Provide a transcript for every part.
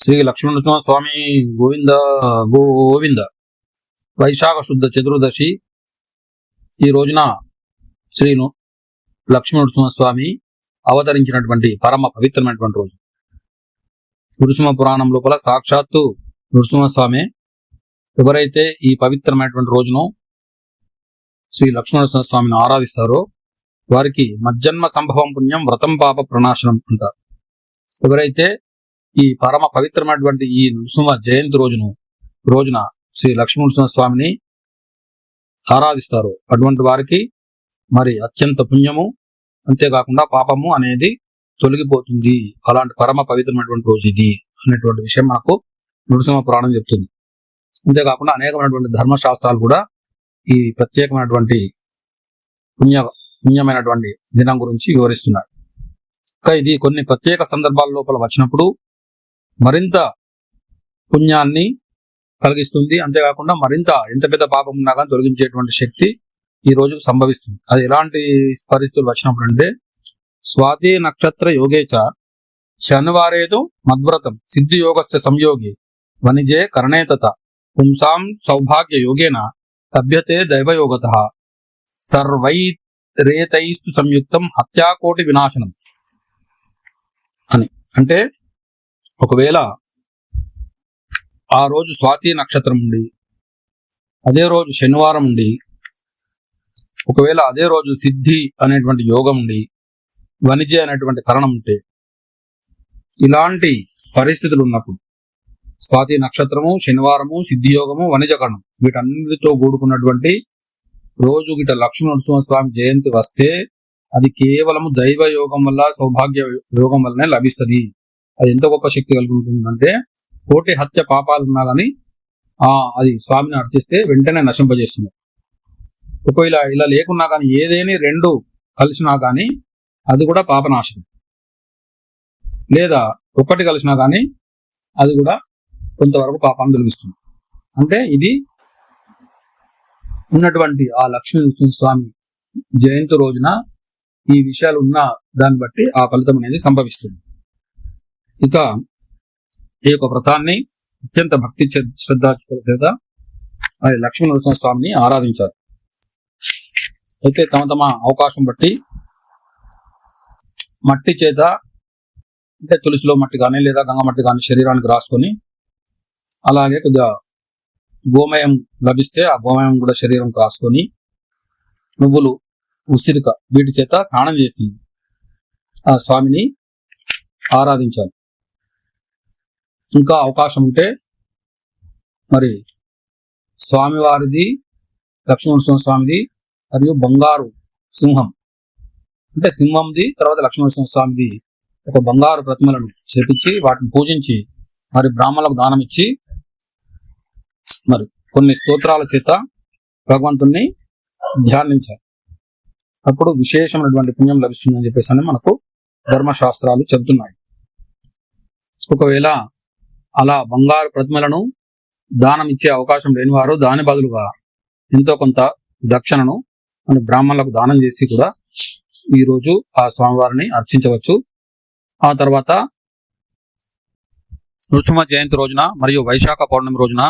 శ్రీ లక్ష్మణనరసింహ స్వామి గోవింద గోవింద. వైశాఖ శుద్ధ చతుర్దశి ఈ రోజున శ్రీ లక్ష్మణనరసింహ స్వామి అవతరించినటువంటి పరమ పవిత్రమైనటువంటి రోజు. నృసింహ పురాణం లోపల సాక్షాత్తు నృసింహస్వామి ఎవరైతే ఈ పవిత్రమైనటువంటి రోజును శ్రీ లక్ష్మణనరసింహ స్వామిని ఆరాధిస్తారో వారికి మజ్జన్మ సంభవం పుణ్యం వ్రతం పాప ప్రణాశనం అంటారు. ఎవరైతే ఈ పరమ పవిత్రమైనటువంటి ఈ నృసింహ జయంతి రోజున శ్రీ లక్ష్మణనరసింహ స్వామిని ఆరాధిస్తారో అటువంటి వారికి మరి అత్యంత పుణ్యము, అంతేకాకుండా పాపము అనేది తొలగిపోతుంది. అలాంటి పరమ పవిత్రమైనటువంటి రోజు ఇది అనేటువంటి విషయం మనకు నృసింహ పురాణం చెప్తుంది. అంతేకాకుండా అనేకమైనటువంటి ధర్మశాస్త్రాలు కూడా ఈ ప్రత్యేకమైనటువంటి పుణ్యమైనటువంటి దినం గురించి వివరిస్తున్నారు. ఇది కొన్ని ప్రత్యేక సందర్భాల లోపల వచ్చినప్పుడు మరింత పుణ్యాన్ని కలిగిస్తుంది. అంతేకాకుండా మరింత ఎంత పెద్ద పాపం ఉన్నా కానీ తొలగించేటువంటి శక్తి ఈ రోజుకు సంభవిస్తుంది. అది ఎలాంటి పరిస్థితులు వచ్చినప్పుడు అంటే, స్వాతి నక్షత్ర యోగేచ శనివారేతు మద్వ్రతం సిద్ధి యోగస్య సంయోగి వనిజే కరణేతత పుంసాం సౌభాగ్య యోగేన లభ్యతే దైవయోగత సర్వైరేతైస్తు సంయుక్తం హత్యాకోటి వినాశనం అని. అంటే ఒకవేళ ఆ రోజు స్వాతి నక్షత్రం ఉండి అదే రోజు శనివారం ఉండి ఒకవేళ అదే రోజు సిద్ధి అనేటువంటి యోగం ఉండి వనిజే అనేటువంటి కరణం ఉంటే, ఇలాంటి పరిస్థితులు ఉన్నప్పుడు స్వాతి నక్షత్రము, శనివారము, సిద్ధి యోగము, వనిజ కరణం వీటన్నిటితో కూడుకున్నటువంటి రోజు గిట లక్ష్మణనరసింహ స్వామి జయంతి వస్తే అది కేవలము దైవ యోగం వల్ల, సౌభాగ్య యోగం వల్లనే లభిస్తుంది. అది ఎంత గొప్ప శక్తి కలిగి ఉంటుందంటే, కోటి హత్య పాపాలు ఉన్నా కానీ అది స్వామిని అర్చిస్తే వెంటనే నశింపజేస్తుంది. ఒకవేళ ఇలా లేకున్నా కానీ ఏదేని రెండు కలిసినా కానీ అది కూడా పాపనాశనం, లేదా ఒక్కటి కలిసినా కానీ అది కూడా కొంతవరకు పాపాన్ని తొలగిస్తుంది. అంటే ఇది ఉన్నటువంటి ఆ లక్ష్మీ స్వామి జయంతి రోజున ఈ విషయాలు ఉన్న దాన్ని బట్టి ఆ ఫలితం అనేది సంభవిస్తుంది. ఇక ఈ యొక్క వ్రతాన్ని అత్యంత భక్తి శ్రద్ధాచుల చేత లక్ష్మణనరసింహ స్వామిని ఆరాధించారు. అయితే తమ తమ అవకాశం బట్టి మట్టి చేత, అంటే తులసిలో మట్టి కానీ లేదా గంగ మట్టి కానీ శరీరానికి రాసుకొని, అలాగే కొద్దిగా గోమయం లభిస్తే ఆ గోమయం కూడా శరీరంకి రాసుకొని, నువ్వులు, ఉసిరిక వీటి చేత స్నానం చేసి ఆ స్వామిని ఆరాధించాలి. ఇంకా అవకాశం ఉంటే మరి స్వామివారిది, లక్ష్మణనరసింహ స్వామిది మరియు బంగారు సింహం, అంటే సింహంది తర్వాత లక్ష్మణనరసింహ స్వామిది ఒక బంగారు ప్రతిమలను చేపించి వాటిని పూజించి మరి బ్రాహ్మణులకు దానం ఇచ్చి మరి కొన్ని స్తోత్రాల చేత భగవంతుణ్ణి ధ్యానించాలి. అప్పుడు విశేషమైనటువంటి పుణ్యం లభిస్తుందని చెప్పేసి మనకు ధర్మశాస్త్రాలు చెబుతున్నాయి. ఒకవేళ అలా బంగారు ప్రతిమలను దానం ఇచ్చే అవకాశం లేని వారు దాని బదులుగా ఎంతో కొంత దక్షిణను మన బ్రాహ్మణులకు దానం చేసి కూడా ఈ రోజు ఆ స్వామివారిని అర్చించవచ్చు. ఆ తర్వాత నృసింహ జయంతి రోజున మరియు వైశాఖ పౌర్ణమి రోజున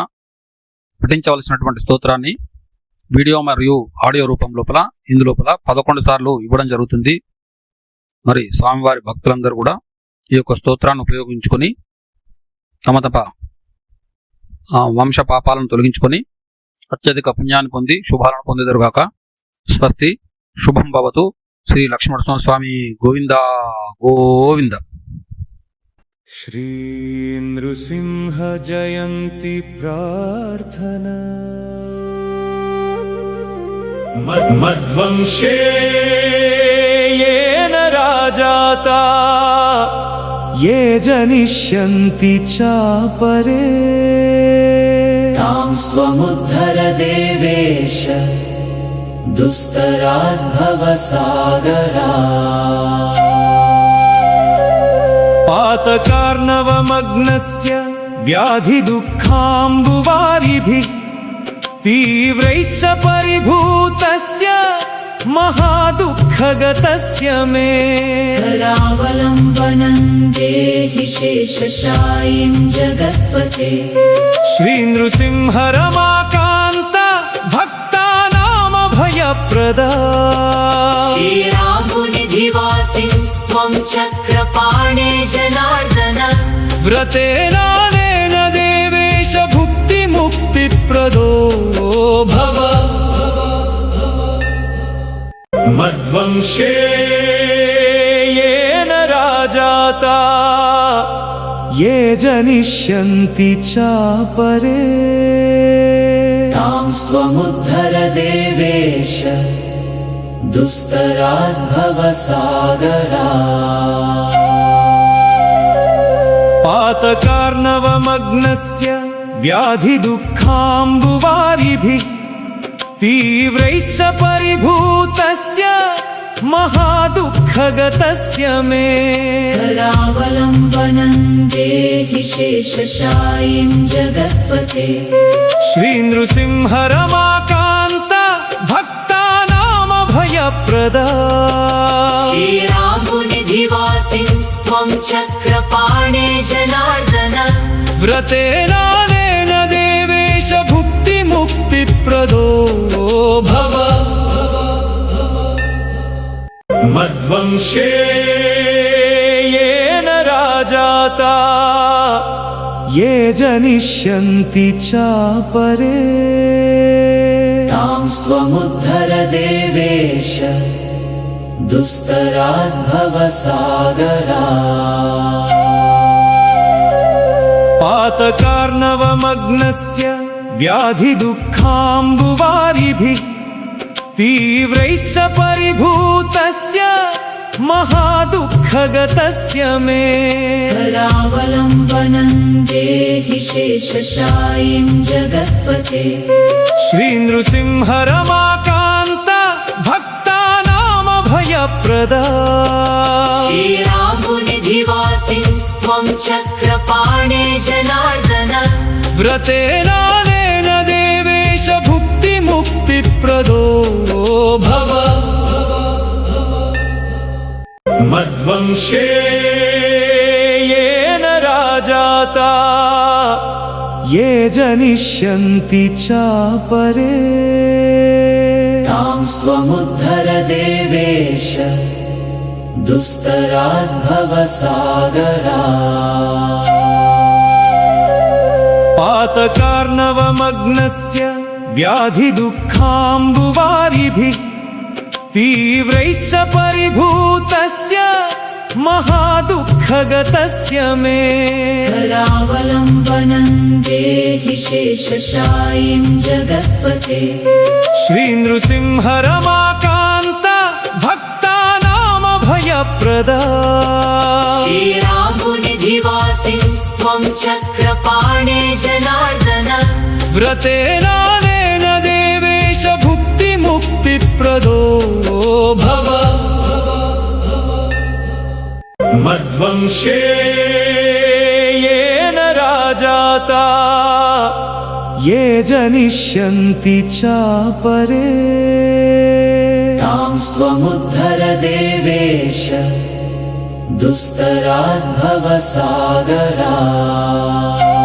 పఠించవలసినటువంటి స్తోత్రాన్ని వీడియో మరియు ఆడియో రూపం లోపల ఇందులోపల 11 సార్లు ఇవ్వడం జరుగుతుంది. మరి స్వామివారి భక్తులందరూ కూడా ఈ యొక్క స్తోత్రాన్ని ఉపయోగించుకొని తమ వంశ పాపాలను తొలగించుకొని అత్యధిక పుణ్యాన్ని పొంది శుభాలను పొందేదరుగాక. స్వస్తి, శుభం భవతు. శ్రీ లక్ష్మణనరసింహ స్వామి గోవింద గోవింద. శ్రీ నృసింహ జయంతి ప్రార్థనా మద్వంశే येन राजाता ये जनिष्यन्ति चापरे तां स्वमुद्धर देवेश दुस्तराद्भवसागरा पातकार्णवमग्नस्य व्याधिदुःखाम्बुवारिभिः तीव्रैश्च परिभूतस्य महादुःखगतस्य मे करावलम्बनं देहि शेषशायिं जगत्पते श्रीनृसिंह रमाकान्त भक्तानामभयप्रदा श्रीरामुनिधिवासिं त्वं चक्रपाणे जनार्दन व्रतेनानेन देवेश भुक्तिमुक्तिप्रदो भव मद्वंशे येन राजाता ये जनिष्यन्ति चापरे तां त्वमुद्धर देवेश दुस्तराद्भवसागरात् पातकार्णवमग्नस्य व्याधिदुःखाम्बुवारिभिः तीव्रैश्च परिभूतस्य महादुःखगतस्य मे करावलम्बनं देहि शेषशायिं जगत्पते श्रीनृसिंह रमाकान्त भक्तानामभयप्रदा श्रीरामुनिधिवासिं त्वं चक्रपाणे जनार्दन व्रतेनानेन देवेश भुक्तिमुक्तिप्रदो भव मद्वंशे येन राजाता ये जनिष्यन्ति चापरे तां त्वमुद्धर देवेश दुस्तराद्भवसागरात् पातकार्णवमग्नस्य व्याधिदुःखाम्बुवारिभिः तीव्रैश्च परिभूतस्य महादुःखगतस्य मे करावलम्बनं देहि शेषशायिं जगत्पते श्रीनृसिंह रमाकान्त भक्तानामभयप्रदा श्रीरामुनिधिवासिं त्वं चक्रपाणे जनार्दन व्रतेनानेन देवेश भुक्तिमुक्तिप्रदो भव मद्वंशे येन राजाता ये जनिष्यन्ति चापरे तां त्वमुद्धर देवेश दुस्तराद्भवसागरात् पातकार्णवमग्नस्य व्याधिदुःखाम्बुवारिभिः तीव्रैश्च परिभूतस्य महादुःखगतस्य मे करावलम्बनं देहि शेषशायिं जगत्पते श्रीनृसिंह रमाकान्त भक्तानामभयप्रदा श्रीरामुनिधिवासिं त्वं चक्रपाणे जनार्दन व्रतेनानेन देवेश भुक्तिमुक्तिप्रदो भव मद्वंशे येन राजाता ये जनिष्यन्ति चापरे तां त्वमुद्धर देवेश दुस्तराद्भवसागरात्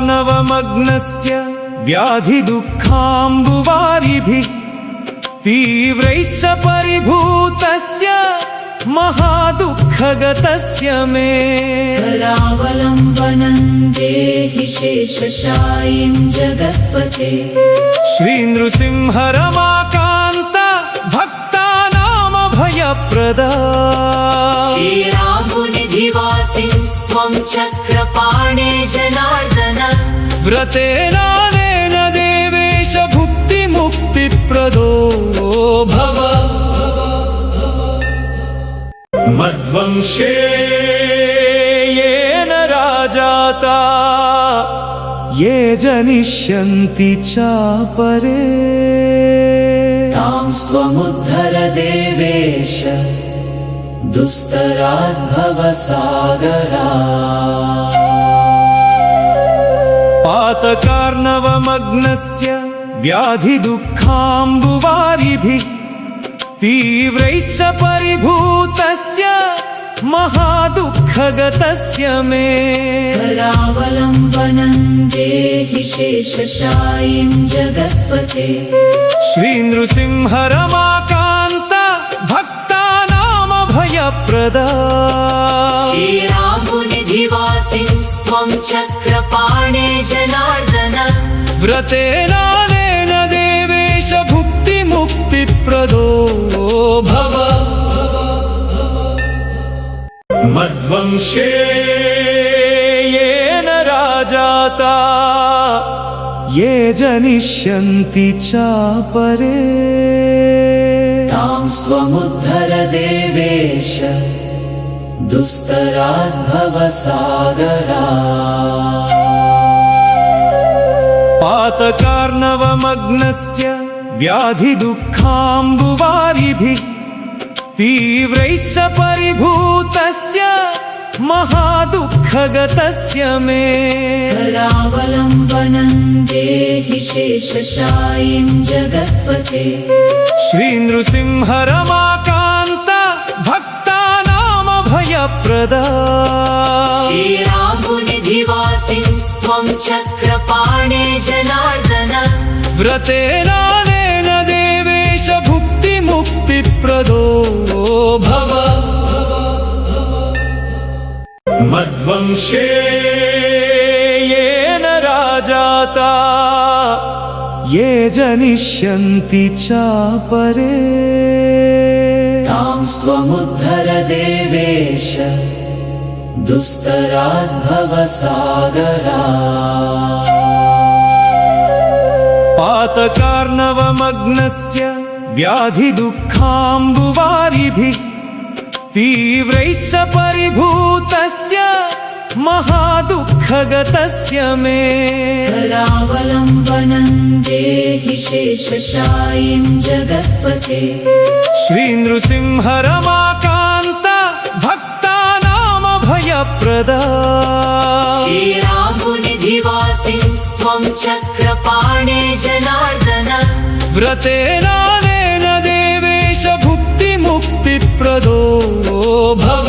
पातकार्णवमग्नस्य व्याधिदुःखाम्बुवारिभिः तीव्रैश्च परिभूतस्य महादुःखगतस्य मे करावलम्बनं देहि शेषशायिं जगत्पते श्रीनृसिंह रमाकान्त भक्तानामभयप्रदा श्रीरामुनिधिवासिं त्वं चक्रपाणे जनार्दन व्रतेनानेन देवेश भुक्तिमुक्तिप्रदो भव मद्वंशे येन राजाता ये जनिष्यन्ति चापरे तां त्वमुद्धर देवेश दुस्तराद्भवसागरात् पातकार्णवमग्नस्य व्याधिदुःखाम्बुवारिभिः तीव्रैश्च परिभूतस्य महादुःखगतस्य मे करावलम्बनं देहि शेषशायिं जगत्पते श्रीनृसिंह रमाकान्त भक्तानामभयप्रदा श्रीरामुनिधिवासिंस्त्वं चक्रपाणे जनार्दन व्रतेनानेन देवेश भुक्तिमुक्तिप्रदो भव मद्वंशे येन राजाता ये जनिष्यन्ति चापरे तां त्वमुद्धर देवेश दुस्तराद्भवसागरात् पातकार्णवमग्नस्य व्याधिदुःखाम्बुवारिभिः तीव्रैश्च परिभूतस्य महादुःखगतस्य मे करावलम्बनं देहि शेषशायिं जगत्पते श्रीनृसिंह रमाकान्त भक्तानामभयप्रदा श्रीरामुनिधिवासिंस्त्वं चक्रपाणे जनार्दन व्रतेनानेन देवेश भुक्तिमुक्तिप्रदो भव मद्वंशे येन राजाता ये जनिष्यन्ति चापरे तां त्वमुद्धर देवेश दुस्तराद्भवसागरात् पातकार्णवमग्नस्य व्याधिदुःखाम्बुवारिभिः तीव्रैश्च परिभूतस्य महादुःखगतस्य मे करावलम्बनं देहि शेषशायिं जगत्पते श्रीनृसिंह रमाकान्त भक्तानामभयप्रदा श्रीरामुनिधिवासिंस्त्वं चक्रपाणे जनार्दन व्रतेनानेन देवेश भुक्तिमुक्तिप्रदो भव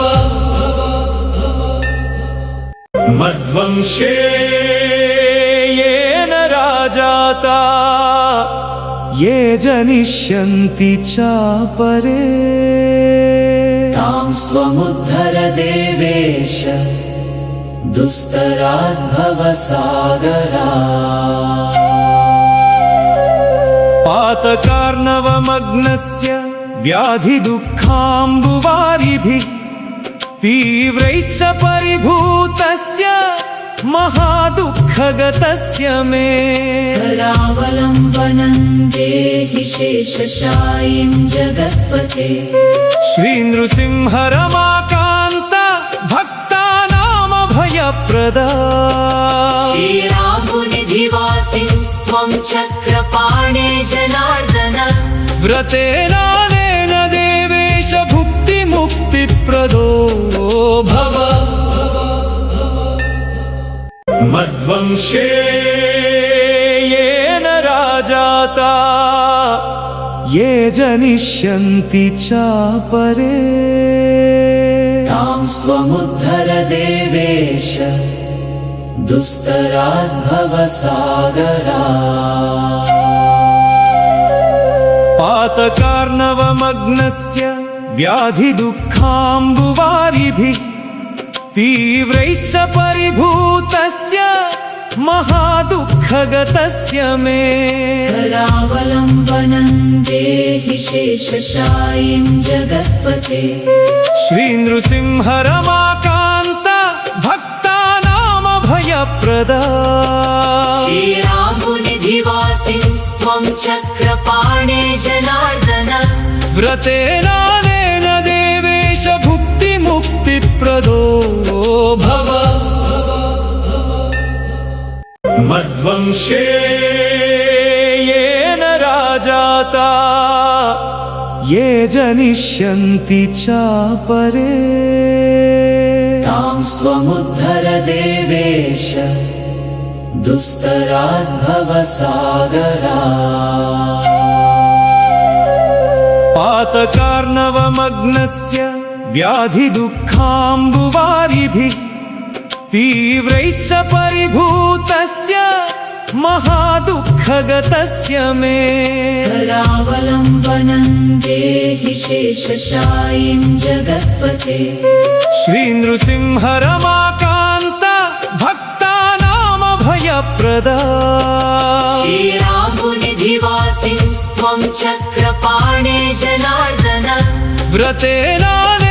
मद्वंशे येन राजाता ये जनिष्यन्ति चापरे तां त्वमुद्धर देवेश दुस्तराद्भवसागरात् पातकार्णवमग्नस्य व्याधिदुःखाम्बुवारिभिः तीव्रैश्च परिभूतस्य महादुःखगतस्य मे करावलम्बनं देहि शेषशायिं जगत्पते श्रीनृसिंह रमाकान्त भक्तानामभयप्रदा श्रीरामुनिधिवासिंस्त्वं चक्रपाणे जनार्दन व्रतेनानेन देवेश भुक्तिमुक्तिप्रदो भव मद्वंशे येन राजाता ये जनिष्यन्ति चापरे तां त्वमुद्धर देवेश दुस्तराद्भवसागरात् पातकार्णवमग्नस्य व्याधिदुःखाम्बुवारिभिः तीव्रैश्च परिभूतस्य महादुःखगतस्य मे करावलम्बनं देहि शेषशायिं जगत्पते श्रीनृसिंह रमाकान्त भक्तानामभयप्रदा श्रीरामुनिधिवासिंस्त्वं चक्रपाणे जनार्दन व्रतेनानेन देवेश भुक्तिमुक्तिप्रदो भव मद्वंशे येन राजाता ये जनिष्यन्ति चापरे तां त्वमुद्धर देवेश दुस्तराद्भवसागरा पातकार्णवमग्नस्य व्याधिदुःखाम्बुवारिभिः तीव्रैश्च परिभूतस्य महादुःखगतस्य मे करावलम्बनं देहि शेषशायिं जगत्पते श्रीनृसिंह रमाकान्त भक्तानामभयप्रदा श्रीरामुनिधिवासिंस्त्वं चक्रपाणे जनार्दन व्रतेनानेन